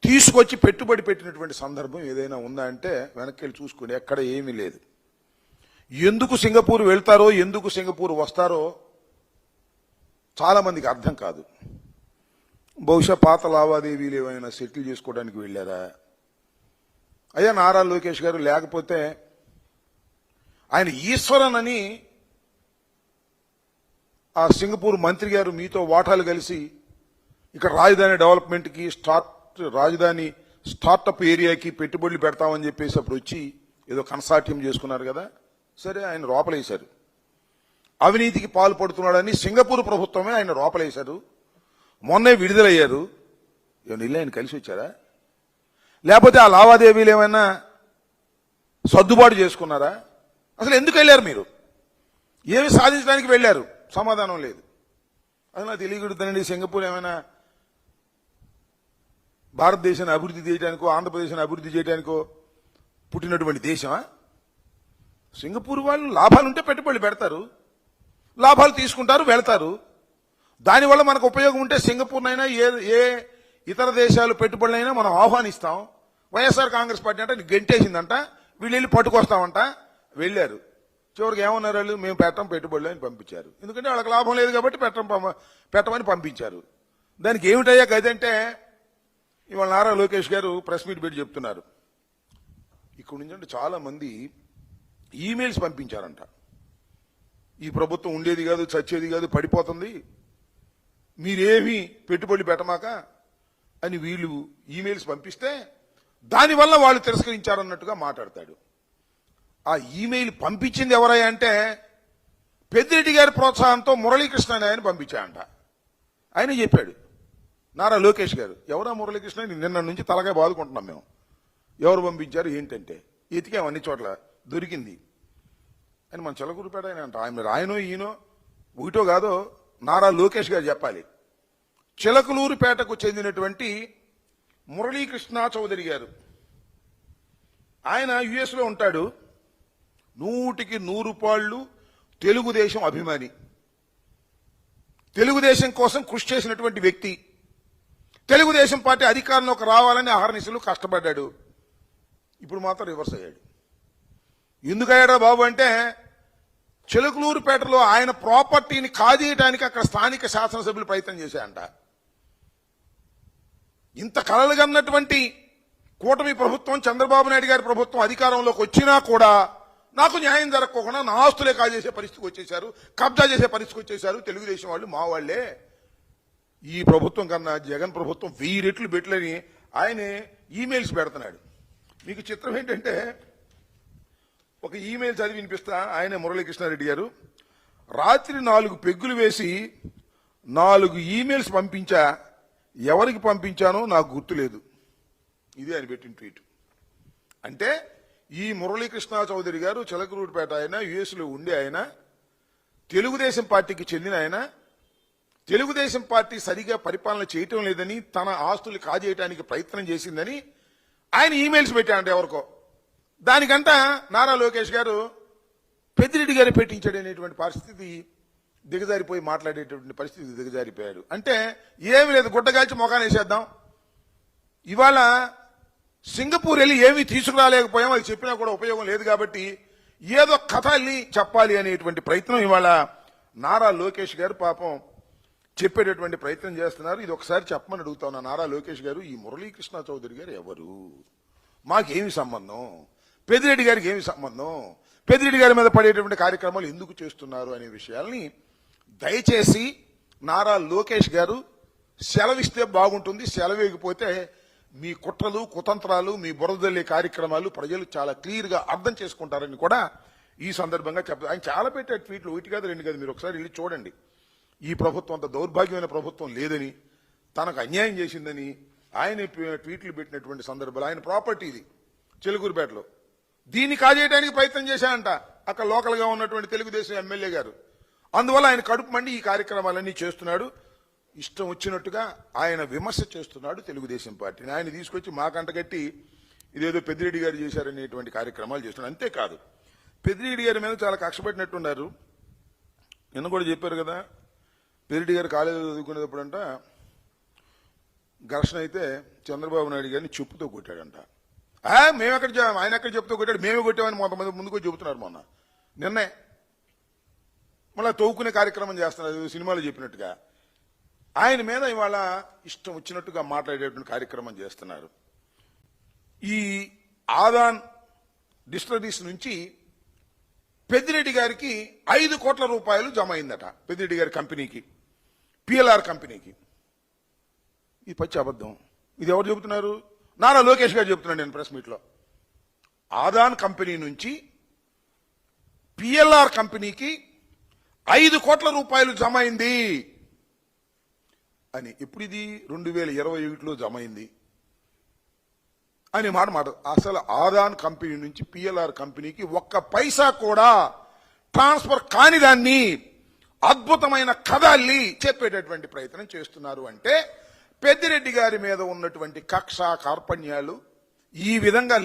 తీసుకొచ్చి పెట్టుబడి పెట్టినటువంటి సందర్భం ఏదైనా ఉందా అంటే వెనక్కి వెళ్ళి చూసుకుని ఎక్కడ ఏమీ లేదు. ఎందుకు సింగపూర్ వెళ్తారో, ఎందుకు సింగపూర్ వస్తారో చాలా మందికి అర్థం కాదు. బహుశా పాత లావాదేవీలు ఏమైనా సెటిల్ చేసుకోవడానికి వెళ్ళారా? అయ్యా నారా లోకేష్ గారు, లేకపోతే ఆయన ఈశ్వరన్ అని ఆ సింగపూర్ మంత్రి గారు మీతో వాటాలు కలిసి ఇక్కడ రాజధాని డెవలప్మెంట్కి రాజధాని స్టార్టప్ ఏరియాకి పెట్టుబడులు పెడతామని చెప్పేసి అప్పుడు వచ్చి ఏదో కన్సార్టియం చేసుకున్నారు కదా. సరే, ఆయన లోపలేశారు. అవినీతికి పాల్పడుతున్నాడని సింగపూర్ ప్రభుత్వమే ఆయన లోపలేశారు. మొన్నే విడుదలయ్యారు. ఏమన్నా ఆయన కలిసి వచ్చారా? లేకపోతే ఆ లావాదేవీలు ఏమైనా సర్దుబాటు చేసుకున్నారా? అసలు ఎందుకు వెళ్ళారు మీరు? ఏమి సాధించడానికి వెళ్ళారు? సమాధానం లేదు. అది నాకు తెలియకూడదండి. సింగపూర్ ఏమైనా భారతదేశాన్ని అభివృద్ధి చేయడానికో, ఆంధ్రప్రదేశ్ని అభివృద్ధి చేయడానికో పుట్టినటువంటి దేశమా? సింగపూర్ వాళ్ళు లాభాలుంటే పెట్టుబడులు పెడతారు, లాభాలు తీసుకుంటారు, వెళతారు. దానివల్ల మనకు ఉపయోగం ఉంటే సింగపూర్నైనా ఏ ఇతర దేశాలు పెట్టుబడులైనా మనం ఆహ్వానిస్తాం. వైఎస్ఆర్ కాంగ్రెస్ పార్టీ అంటే గెంటేసిందంట, వీళ్ళు వెళ్ళి పట్టుకొస్తామంట. వెళ్ళారు. చివరికి ఏమన్నారు వాళ్ళు? మేము పెట్టం పెట్టుబడులు అని పంపించారు. ఎందుకంటే వాళ్ళకి లాభం లేదు కాబట్టి పెట్టమని పంపించారు. దానికి ఏమిటయ్యా గదంటే, ఇవాళ నారా లోకేష్ గారు ప్రెస్ మీట్ పెట్టి చెప్తున్నారు. ఇక్కడ నుంచి అంటే చాలా మంది ఈమెయిల్స్ పంపించారంట. ఈ ప్రభుత్వం ఉండేది కాదు, చచ్చేది కాదు, పడిపోతుంది, మీరేమీ పెట్టుబడి పెట్టమాక అని వీళ్ళు ఈమెయిల్స్ పంపిస్తే దానివల్ల వాళ్ళు తిరస్కరించారన్నట్టుగా మాట్లాడతాడు. ఆ ఈమెయిల్ పంపించింది ఎవరయ్యా అంటే పెద్దిరెడ్డి గారి ప్రోత్సాహంతో మురళీకృష్ణ అని ఆయన పంపించాయంట. ఆయన చెప్పాడు, నారా లోకేష్ గారు. ఎవరా మురళీకృష్ణ? నిన్న నుంచి తలగా బాదుకుంటున్నాం మేము. ఎవరు పంపించారు ఏంటంటే ఎతికాం అన్ని చోట్ల, దొరికింది అని మన చిలకూరుపేట ఆయన అంట. ఆయనో ఈయనో ఒకటో కాదో నారా లోకేష్ గారు చెప్పాలి. చిలకలూరుపేటకు చెందినటువంటి మురళీకృష్ణ చౌదరి గారు, ఆయన యుఎస్ లో ఉంటాడు. 100కి 100 పాళ్ళు తెలుగుదేశం అభిమాని, తెలుగుదేశం కోసం కృషి చేసినటువంటి వ్యక్తి. తెలుగుదేశం పార్టీ అధికారంలోకి రావాలని అహర్నిశలు కష్టపడ్డాడు. ఇప్పుడు మాత్రం రివర్స్ అయ్యాడు. ఎందుకయ్యాడా బాబు అంటే, చిలకలూరుపేటలో ఆయన ప్రాపర్టీని కాజేయడానికి అక్కడ స్థానిక శాసనసభ్యులు ప్రయత్నం చేశాయంట. ఇంత కలలుగన్నటువంటి కూటమి ప్రభుత్వం, చంద్రబాబు నాయుడు గారి ప్రభుత్వం అధికారంలోకి వచ్చినా కూడా నాకు న్యాయం జరగకుండా నా ఆస్తులే కాజేసే పరిస్థితికి వచ్చేశారు, కబ్జా చేసే పరిస్థితికి వచ్చేశారు తెలుగుదేశం వాళ్ళు, మా వాళ్లే. ఈ ప్రభుత్వం కన్నా జగన్ ప్రభుత్వం 1000 రెట్లు బెట్లని ఆయనే ఈమెయిల్స్ పెడుతున్నాడు. మీకు చిత్రం ఏంటంటే, ఒక ఈమెయిల్ చదివి వినిపిస్తా. ఆయనే మురళీకృష్ణారెడ్డి గారు. రాత్రి 4 పెగ్గులు వేసి 4 ఈమెయిల్స్ పంపించా, ఎవరికి పంపించానో నాకు గుర్తులేదు. ఇది ఆయన పెట్టిన ట్వీట్. అంటే ఈ మురళీకృష్ణ చౌదరి గారు చిలకలూరుపేట ఆయన, యుఎస్లో ఉండే ఆయన, తెలుగుదేశం పార్టీకి చెందిన ఆయన, తెలుగుదేశం పార్టీ సరిగా పరిపాలన చేయటం లేదని, తన ఆస్తులు కాజేయడానికి ప్రయత్నం చేసిందని ఆయన ఈమెయిల్స్ పెట్టాడంటే ఎవరికో. దానికంట నారా లోకేష్ గారు పెద్దిరెడ్డి గారు పెట్టించాడు అనేటువంటి పరిస్థితి, దిగజారిపోయి మాట్లాడేటువంటి పరిస్థితి దిగజారిపోయాడు. అంటే ఏమి లేదు, గుడ్డగాల్చి మొఖాన్ని వేసేద్దాం. ఇవాళ సింగపూర్ వెళ్ళి ఏమీ తీసుకురాలేకపోయాం, అది చెప్పినా కూడా ఉపయోగం లేదు కాబట్టి ఏదో కథ వెళ్ళి చెప్పాలి అనేటువంటి ప్రయత్నం ఇవాళ నారా లోకేష్ గారు పాపం చెప్పేటటువంటి ప్రయత్నం చేస్తున్నారు. ఇది ఒకసారి చెప్పమని అడుగుతా ఉన్నా. నారా లోకేష్ గారు, ఈ మురళీకృష్ణ చౌదరి గారు ఎవరు? మాకేమి సంబంధం? పెద్దిరెడ్డి గారికి ఏమి సంబంధం? పెద్దిరెడ్డి గారి మీద పడేటువంటి కార్యక్రమాలు ఎందుకు చేస్తున్నారు అనే విషయాల్ని దయచేసి నారా లోకేష్ గారు సెలవిస్తే బాగుంటుంది. సెలవేయకపోతే మీ కుట్రలు, కుతంత్రాలు, మీ బురదల్లే కార్యక్రమాలు ప్రజలు చాలా క్లియర్ గా అర్థం చేసుకుంటారని కూడా ఈ సందర్భంగా చెప్తారు. ఆయన చాలా పెట్టే ట్వీట్లు, 1 కాదు 2 కాదు, మీరు ఒకసారి వెళ్ళి చూడండి. ఈ ప్రభుత్వం అంత దౌర్భాగ్యమైన ప్రభుత్వం లేదని, తనకు అన్యాయం చేసిందని ఆయన ట్వీట్లు పెట్టినటువంటి సందర్భాలు. ఆయన ప్రాపర్టీ ఇది చిలకూరుపేటలో, దీన్ని కాజేయడానికి ప్రయత్నం చేశాయంట అక్కడ లోకల్ గా ఉన్నటువంటి తెలుగుదేశం ఎమ్మెల్యే గారు. అందువల్ల ఆయన కడుపు మండి ఈ కార్యక్రమాలన్నీ చేస్తున్నాడు. ఇష్టం వచ్చినట్టుగా ఆయన విమర్శ చేస్తున్నాడు తెలుగుదేశం పార్టీని. ఆయన తీసుకొచ్చి మాకంటగట్టి ఇదేదో పెద్దిరెడ్డి గారు చేశారనేటువంటి కార్యక్రమాలు చేస్తున్నాడు. అంతేకాదు, పెద్దిరెడ్డి గారి మీద చాలా కక్ష పెట్టినట్టున్నారు. నిన్న కూడా చెప్పారు కదా, పెద్దిరెడ్డి గారు కాలేజీలో చదువుకునేటప్పుడంట ఘర్షణ అయితే చంద్రబాబు నాయుడు గారిని చెప్పుతో కొట్టాడంట. ఆయన ఎక్కడ చెప్పుతో కొట్టాడు, మేమే కొట్టామని కొంతమంది ముందుకు చెబుతున్నారు. మొన్న నిన్నే మళ్ళీ తవ్వుకునే కార్యక్రమం చేస్తున్నారు సినిమాలో చెప్పినట్టుగా. ఆయన మీద ఇవాళ ఇష్టం వచ్చినట్టుగా మాట్లాడేటువంటి కార్యక్రమం చేస్తున్నారు. ఈ ఆదాన్ డిస్టిలరీస్ నుంచి పెద్దిరెడ్డి గారికి 5 కోట్ల రూపాయలు జమ అయిందట. పెద్దిరెడ్డి గారి కంపెనీకి, పిఎల్ఆర్ కంపెనీకి. ఇది పచ్చి అబద్ధం. ఇది ఎవరు చెబుతున్నారు? నారా లోకేష్ గారు చెబుతున్నాడు నేను ప్రెస్ మీట్లో. ఆదాన్ కంపెనీ నుంచి పిఎల్ఆర్ కంపెనీకి 5 కోట్ల రూపాయలు జమ అయింది అని. ఇప్పుడు ఇది 2021లో జమ అయింది అని మాట. అసలు ఆదాన్ కంపెనీ నుంచి పిఎల్ఆర్ కంపెనీకి 1 పైసా కూడా ట్రాన్స్ఫర్ కాని దాన్ని అద్భుతమైన కథల్ని చెప్పేటటువంటి ప్రయత్నం చేస్తున్నారు. అంటే పెద్దిరెడ్డి గారి మీద ఉన్నటువంటి కక్ష కార్పణ్యాలు ఈ విధంగా